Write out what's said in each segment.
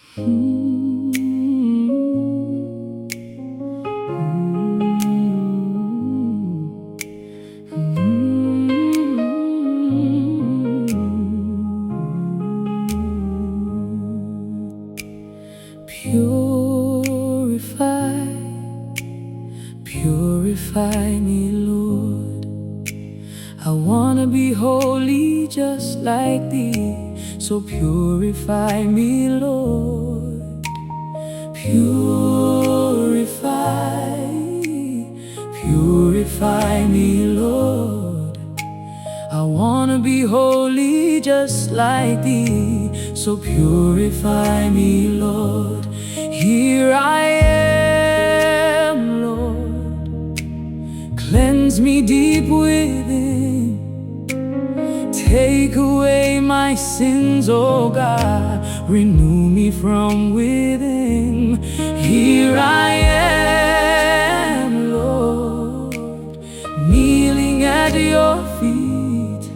Purify, purify me, Lord. I wanna be holy just like Thee, so purify me, Lord. Purify, purify me, Lord. I wanna be holy just like Thee, so purify me, Lord. Here I am, Lord. Cleanse me deep within. Take away my sins, oh God. Renew me from within. Here I am, Lord, kneeling at your feet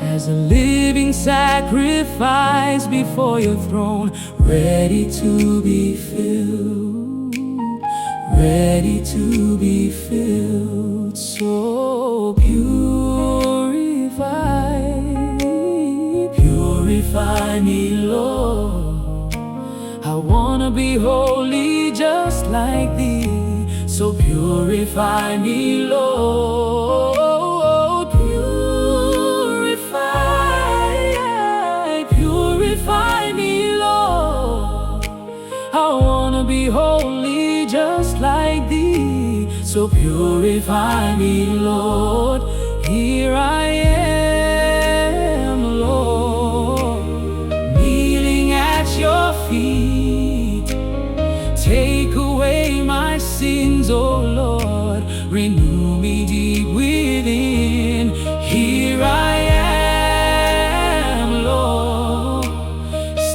as a living sacrifice before your throne, ready to be filled, ready to be filled. So purify, purify me, Lord. I wanna be holy just like Thee, so purify me, Lord. Purify me, Lord. I wanna be holy just like Thee, so purify me, Lord. Here I am, Lord, kneeling at your feet. Take away my sins, oh Lord. Renew me deep within. Here I am, Lord,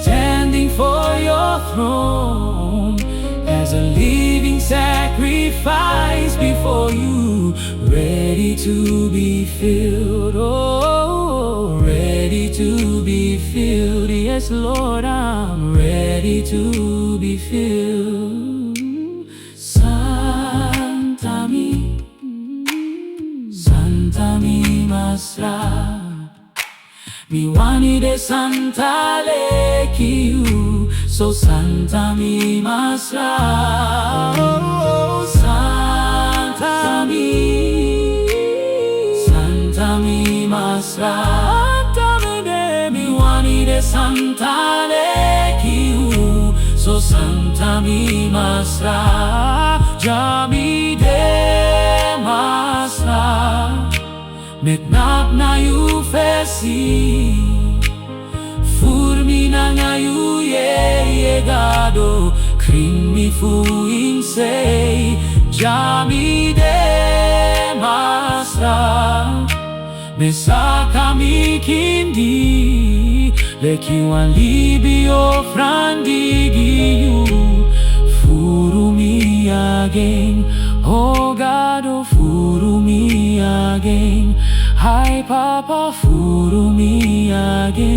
standing for your throne as a living sacrifice before you, ready to be filled, oh, ready to be filled. Yes, Lord, I'm ready to be filled. Santa mi masra, mi wani de Santa lekiu, so Santa mi masra, oh, Santa mi masra, Santa mi wani de Santa lekiu, so Santa mi masra, jami de masra. Metnap na yu fesi, furmi na nga yu ye gado, krimi fu insei, jami de masra. Mesa kami kindi, lekiwan libi ofrandi yu, furumi again, oh gado furumi again. Hi Papa, furumi again.